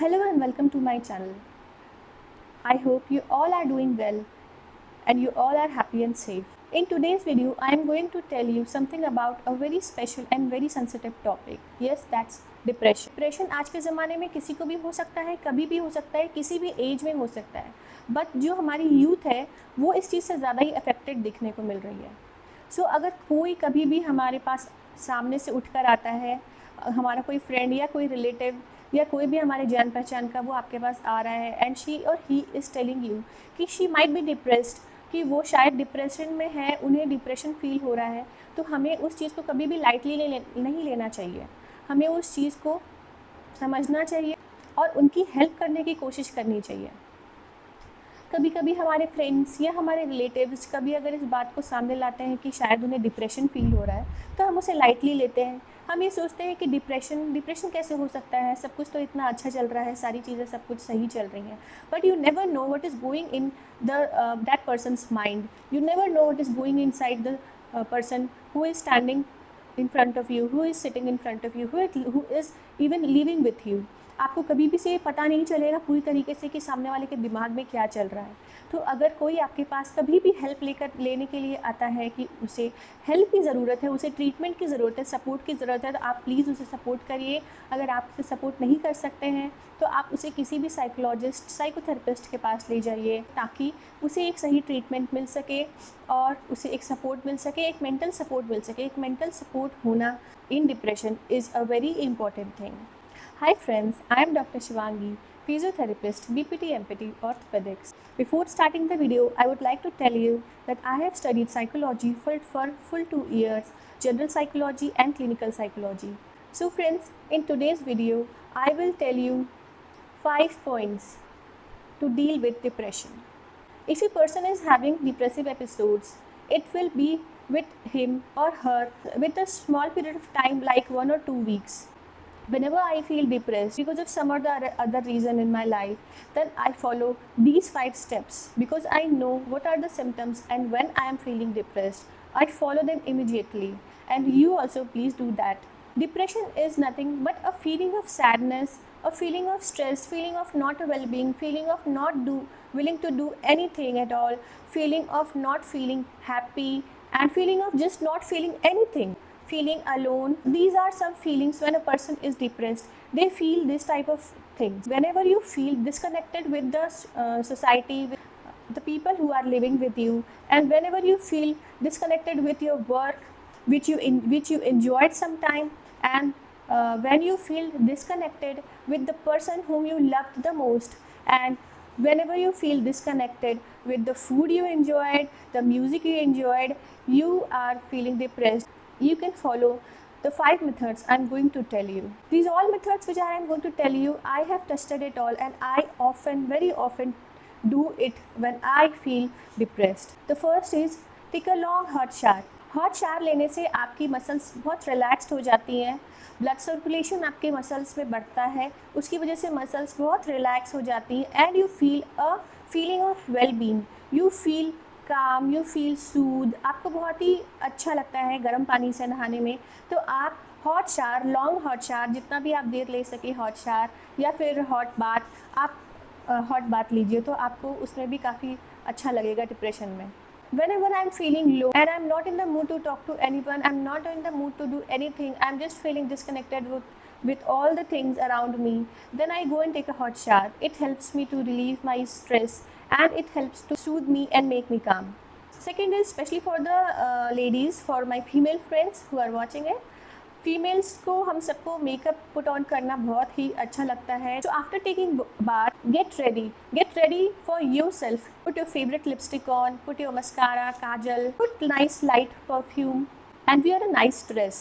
Hello and welcome to my channel. I hope you all are doing well and you all are happy and safe. In today's video, I am going to tell you something about a very special and very sensitive topic. Yes, that's depression. Depression आज के ज़माने में किसी को भी हो सकता है, कभी भी हो सकता है, किसी भी एज में हो सकता है. बट जो हमारी यूथ है वो इस चीज़ से ज़्यादा ही अफेक्टेड दिखने को मिल रही है. सो अगर कोई कभी भी हमारे पास सामने से उठकर आता है, हमारा कोई फ्रेंड या कोई रिलेटिव या कोई भी हमारे जान पहचान का वो आपके पास आ रहा है एंड शी और ही इज़ टेलिंग यू कि शी माइट बी डिप्रेस्ड, कि वो शायद डिप्रेशन में है, उन्हें डिप्रेशन फील हो रहा है, तो हमें उस चीज़ को कभी भी लाइटली नहीं लेना चाहिए. हमें उस चीज़ को समझना चाहिए और उनकी हेल्प करने की कोशिश करनी चाहिए. कभी कभी हमारे फ्रेंड्स या हमारे रिलेटिव्स कभी अगर इस बात को सामने लाते हैं कि शायद उन्हें डिप्रेशन फील हो रहा है, तो हम उसे लाइटली लेते हैं. हम ये सोचते हैं कि डिप्रेशन कैसे हो सकता है, सब कुछ तो इतना अच्छा चल रहा है, सारी चीज़ें सब कुछ सही चल रही हैं. But you never know what is going in that person's mind. You never know what is going inside the person who is standing in front of you, who is sitting in front of you, who is even living with you. आपको कभी भी से पता नहीं चलेगा पूरी तरीके से कि सामने वाले के दिमाग में क्या चल रहा है. तो अगर कोई आपके पास कभी भी हेल्प लेने के लिए आता है कि उसे हेल्प की ज़रूरत है, उसे ट्रीटमेंट की ज़रूरत है, सपोर्ट की ज़रूरत है, तो आप प्लीज़ उसे सपोर्ट करिए. अगर आप उसे सपोर्ट नहीं कर सकते हैं तो आप उसे किसी भी साइकोलॉजिस्ट, साइकोथेरेपिस्ट के पास ले जाइए ताकि उसे एक सही ट्रीटमेंट मिल सके और उसे एक सपोर्ट मिल सके, एक मेंटल सपोर्ट मिल सके. एक मेंटल सपोर्ट होना in depression is a very important thing. Hi friends, I am Dr. Shivangi, physiotherapist, BPT MPT Orthopedics. Before starting the video, I would like to tell you that I have studied psychology for full 2 years, general psychology and clinical psychology. So friends, in today's video, I will tell you 5 points to deal with depression. If a person is having depressive episodes, it will be with him or her with a small period of time like 1 or 2 weeks. Whenever I feel depressed because of some or the other reason in my life, then I follow these 5 steps because I know what are the symptoms, and when I am feeling depressed, I follow them immediately, and you also please do that. Depression is nothing but a feeling of sadness, a feeling of stress, feeling of not well-being, feeling of not willing to do anything at all, feeling of not feeling happy, and feeling of just not feeling anything, feeling alone. These are some feelings when a person is depressed. They feel this type of things. Whenever you feel disconnected with the society, with the people who are living with you, and whenever you feel disconnected with your work, which you enjoyed sometime, and when you feel disconnected with the person whom you loved the most, and whenever you feel disconnected with the food you enjoyed, the music you enjoyed, you are feeling depressed. You can follow the 5 methods I'm going to tell you. These all methods which I am going to tell you, I have tested it all, and I very often do it when I feel depressed. The first is take a long hot shower. Hot shower लेने से आपकी muscles बहुत relaxed हो जाती हैं, blood circulation आपके muscles में बढ़ता है, उसकी वजह से मसल्स बहुत रिलैक्स हो जाती हैं, and you feel a feeling of well being. You feel calm, you feel soothe. आपको बहुत ही अच्छा लगता है गर्म पानी से नहाने में. तो आप hot shower, long hot shower, जितना भी आप देर ले सके हॉट शावर या फिर हॉट बाथ, आप हॉट बाथ लीजिए तो आपको उसमें भी काफ़ी अच्छा लगेगा डिप्रेशन में. Whenever I'm feeling low and I'm not in the mood to talk to anyone, I'm not in the mood to do anything, I'm just feeling disconnected with all the things around me, then I go and take a hot shower. It helps me to relieve my stress and it helps to soothe me and make me calm. Second is especially for the ladies, for my female friends who are watching it. Females को, हम सबको makeup put on करना बहुत ही अच्छा लगता है. So after taking bath, get ready for your self. Put your favourite lipstick on, put your mascara, Kajal, put nice light perfume and wear a nice dress.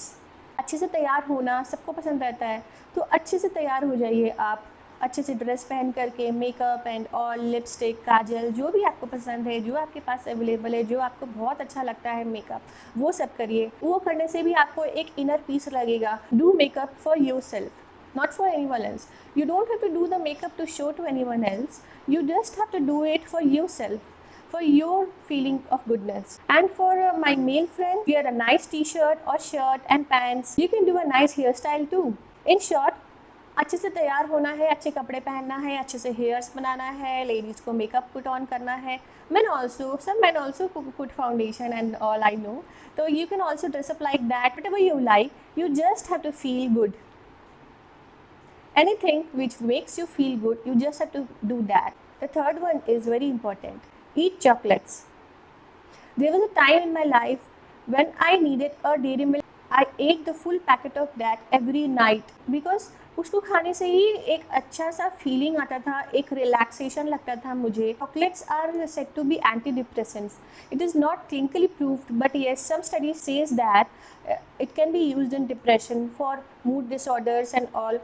अच्छे से तैयार होना सबको पसंद रहता है, तो अच्छे से तैयार हो जाइए आप, अच्छे से ड्रेस पहन करके, मेकअप एंड ऑल, लिपस्टिक, काजल, जो भी आपको पसंद है, जो आपके पास अवेलेबल है, जो आपको बहुत अच्छा लगता है मेकअप, वो सब करिए. वो करने से भी आपको एक इनर पीस लगेगा. Do makeup for your self, not for anyone else. You don't have to do the makeup to show to anyone else. You just have to do it for yourself, for your feeling of goodness. And for my male friend, wear a nice t-shirt or shirt and pants. You can do a nice hairstyle too. In short, अच्छे से तैयार होना है, अच्छे कपड़े पहनना है, अच्छे से हेयर्स बनाना है, लेडीज़ को मेकअप पुट ऑन करना है, men also, some men also put foundation and all, I know. So you can also dress up like that, whatever you like, you just have to feel good. Anything which makes you feel good, you just have to do that. The third one is very important. Eat chocolates. There was a time in my life when I needed a dairy milk. I ate the full packet of that every night because उसको खाने से ही एक अच्छा सा feeling आता था, एक relaxation लगता था मुझे. Chocolates are said to be anti depressants. It is not clinically proved, but yes some studies says that it can be used in depression, for mood disorders and all.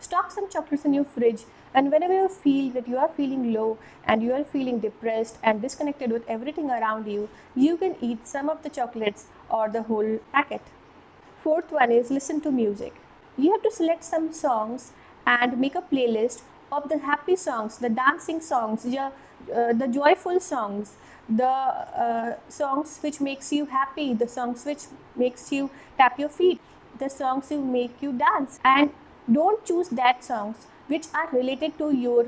Stock some chocolates in your fridge, and whenever you feel that you are feeling low and you are feeling depressed and disconnected with everything around you, you can eat some of the chocolates or the whole packet. Fourth one is listen to music. You have to select some songs and make a playlist of the happy songs, the dancing songs, the joyful songs, the songs which makes you happy, the songs which makes you tap your feet, the songs you make you dance. And don't choose that songs which are related to your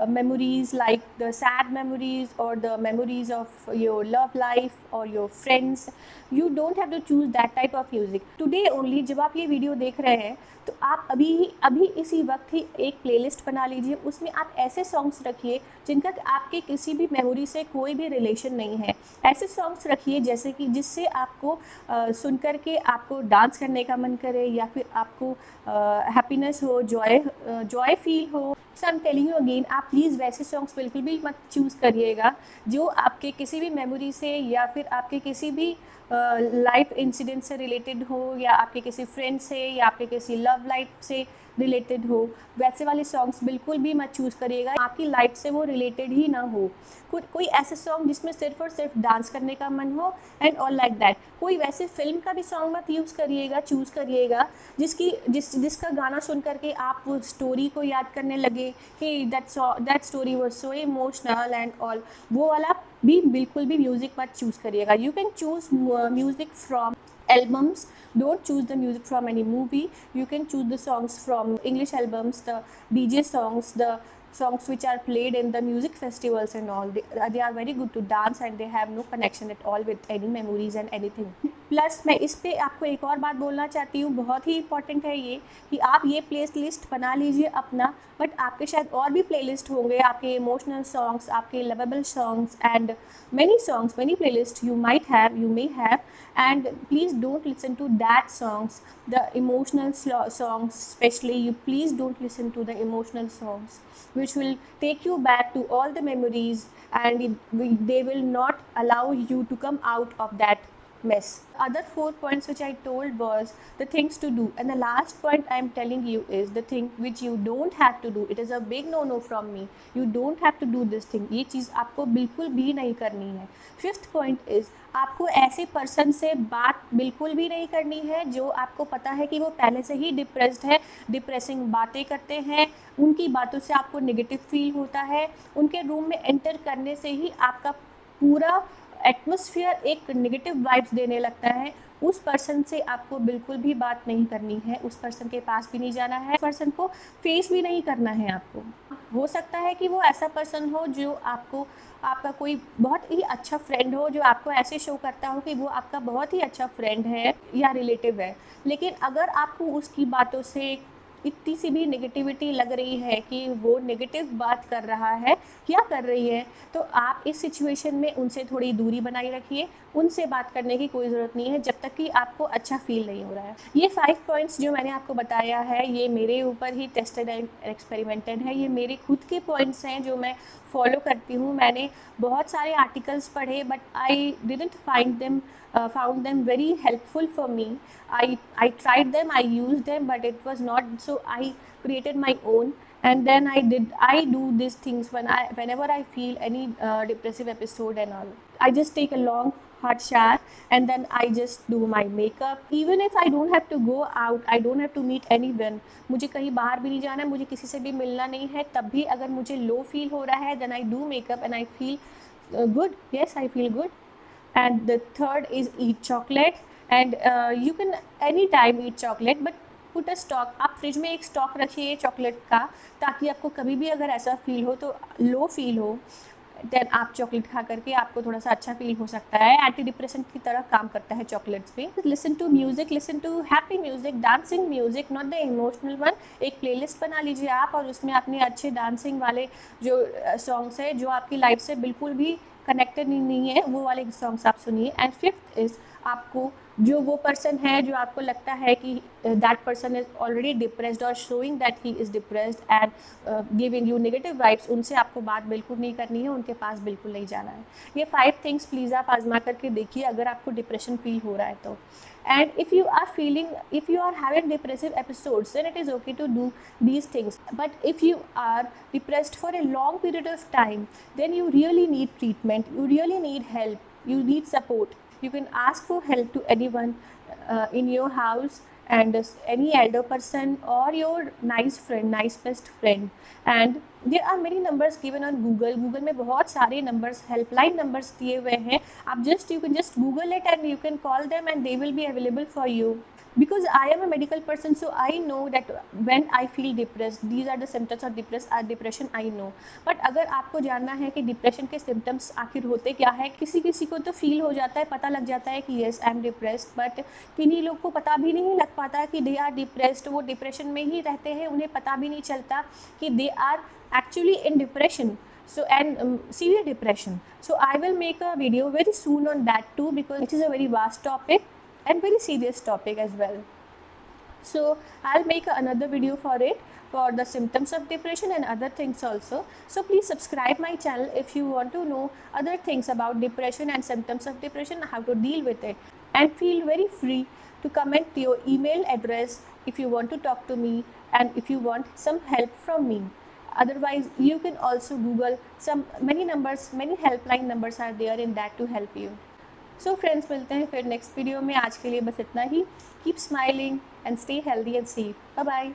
memories, like the sad memories or the memories of your love life or your friends. You don't have to choose that type of music. Today only जब आप ये video देख रहे हैं तो आप अभी इसी वक्त ही एक प्लेलिस्ट बना लीजिए. उसमें आप ऐसे सॉन्ग्स रखिए जिनका आपके किसी भी मेमोरी से कोई भी रिलेशन नहीं है. ऐसे सॉन्ग्स रखिए जैसे कि जिससे आपको सुन कर के आपको डांस करने का मन करे, या फिर आपको हैप्पीनेस हो, जॉय फील हो. So I am telling you again, आप प्लीज़ वैसे सॉन्ग्स बिल्कुल भी मत चूज़ करिएगा जो आपके किसी भी मेमोरी से या फिर आपके किसी भी लाइफ इंसिडेंट से रिलेटेड हो, या आपके किसी फ्रेंड से, या आपके किसी लव लाइफ से रिलेटेड हो. वैसे वाले सॉन्ग्स बिल्कुल भी मत चूज़ करिएगा, आपकी लाइफ से वो रिलेटेड ही ना हो. कोई ऐसे सॉन्ग जिसमें सिर्फ और सिर्फ डांस करने का मन हो एंड ऑल लाइक दैट. कोई वैसे फिल्म का भी सॉन्ग मत चूज़ करिएगा जिसका गाना सुन करके आप वो स्टोरी को याद करने लगे कि that story was so emotional and all. वो वाला भी बिल्कुल भी म्यूज़िक मत चूज़ करिएगा. You can choose music from albums. Don't choose the music from any movie. You can choose the songs from English albums, the DJ songs, the songs which are played in the music festivals and all. They are very good to dance and they have no connection at all with any memories and anything. Plus मैं इस पे आपको एक और बात बोलना चाहती हूँ, बहुत ही इंपॉर्टेंट है ये, कि आप ये प्ले लिस्ट बना लीजिए अपना, बट आपके शायद और भी प्ले लिस्ट होंगे, आपके इमोशनल सॉन्ग्स, आपके lovable songs and many playlists you may have, and please don't listen to that songs, the emotional songs especially. You please don't listen to the emotional songs which will take you back to all the memories, and they will not allow you to come out of that mess. Other 4 points which I told was the things to do, and the last point I am telling you is the thing which you don't have to do. It is a big no from me. You don't have to do this thing. ये चीज़ आपको बिल्कुल भी नहीं करनी है. 5th point is आपको ऐसे person से बात बिल्कुल भी नहीं करनी है जो आपको पता है कि वो पहले से ही डिप्रेस्ड है, डिप्रेसिंग बातें करते हैं, उनकी बातों से आपको नेगेटिव फील होता है, उनके रूम में एंटर करने से ही आपका पूरा एटमॉस्फेयर एक नेगेटिव वाइब्स देने लगता है. उस पर्सन से आपको बिल्कुल भी बात नहीं करनी है, उस पर्सन के पास भी नहीं जाना है, पर्सन को फेस भी नहीं करना है आपको. हो सकता है कि वो ऐसा पर्सन हो जो आपका कोई बहुत ही अच्छा फ्रेंड हो, जो आपको ऐसे शो करता हो कि वो आपका बहुत ही अच्छा फ्रेंड है या रिलेटिव है, लेकिन अगर आपको उसकी बातों से इतनी सी भी नेगेटिविटी लग रही है कि वो नेगेटिव बात कर रहा है या कर रही है, तो आप इस सिचुएशन में उनसे थोड़ी दूरी बनाए रखिए. उनसे बात करने की कोई ज़रूरत नहीं है जब तक कि आपको अच्छा फील नहीं हो रहा है. ये 5 पॉइंट्स जो मैंने आपको बताया है, ये मेरे ऊपर ही टेस्टेड एंड एक्सपेरिमेंटेड है. ये मेरे खुद के पॉइंट्स हैं जो मैं फॉलो करती हूँ. मैंने बहुत सारे आर्टिकल्स पढ़े, but I didn't found them very helpful for me. I tried them, I used them, but it was not, so I created my own. And then I do these things whenever I feel any depressive episode and all. I just take a long hot shower, and then I just do my makeup. Even if I don't have to go out, I don't have to meet anyone, मुझे कहीं बाहर भी नहीं जाना है, मुझे किसी से भी मिलना नहीं है, तब भी अगर मुझे लो फील हो रहा है, then I do makeup and I feel good. Yes, I feel good. And the third is eat chocolate. And you can anytime eat chocolate, but put a stock, आप फ्रिज में एक stock रखिए chocolate का, ताकि आपको कभी भी अगर ऐसा फील हो तो लो फील हो, देन आप चॉकलेट खा करके आपको थोड़ा सा अच्छा फील हो सकता है। एंटी डिप्रेसेंट की तरह काम करता है चॉकलेट्स भी। Listen to music, listen to happy music, dancing music, not the emotional one. एक प्लेलिस्ट बना लीजिए आप और उसमें अपने अच्छे डांसिंग वाले जो सॉन्ग्स है जो आपकी लाइफ से बिल्कुल भी कनेक्टेड नहीं है, वो वाले सॉन्ग्स आप सुनिए। एंड फिफ्थ इज, आपको जो वो पर्सन है जो आपको लगता है कि that person is already depressed और showing that he is depressed and giving you negative vibes, उनसे आपको बात बिल्कुल नहीं करनी है, उनके पास बिल्कुल नहीं जाना है। ये 5 थिंग्स प्लीज़ आप आजमा करके देखिए अगर आपको डिप्रेशन फील हो रहा है तो। And if you are having depressive episodes, then it is okay to do these things. But if you are depressed for a long period of time, then you really need treatment, you really need help, you need support. You can ask for help to anyone in your house, and any elder person or your nice friend, nice best friend. And there are many numbers given on Google में बहुत सारे numbers, helpline numbers दिए हुए हैं। आप you can just Google it and you can call them and they will be available for you. Because I am a medical person, so I know that when I feel depressed, these are the symptoms of depression, I know. But अगर आपको जानना है कि depression के symptoms आखिर होते क्या है, किसी किसी को तो फील हो जाता है, पता लग जाता है कि yes I am depressed, but किन्हीं लोग को पता भी नहीं लग पाता कि दे आर डिप्रेस्ड, वो डिप्रेशन में ही रहते हैं, उन्हें पता भी नहीं चलता कि they are actually in depression, so and severe depression. So I will make a video very soon on that too, because it is a very vast topic and very serious topic as well. So I'll make another video for it, for the symptoms of depression and other things also. So please subscribe my channel if you want to know other things about depression and symptoms of depression, how to deal with it. And feel very free to comment your email address if you want to talk to me and if you want some help from me. Otherwise you can also Google many numbers, many helpline numbers are there in that to help you. So friends, मिलते हैं फिर next video में। आज के लिए बस इतना ही। Keep smiling and stay healthy and safe. Bye bye.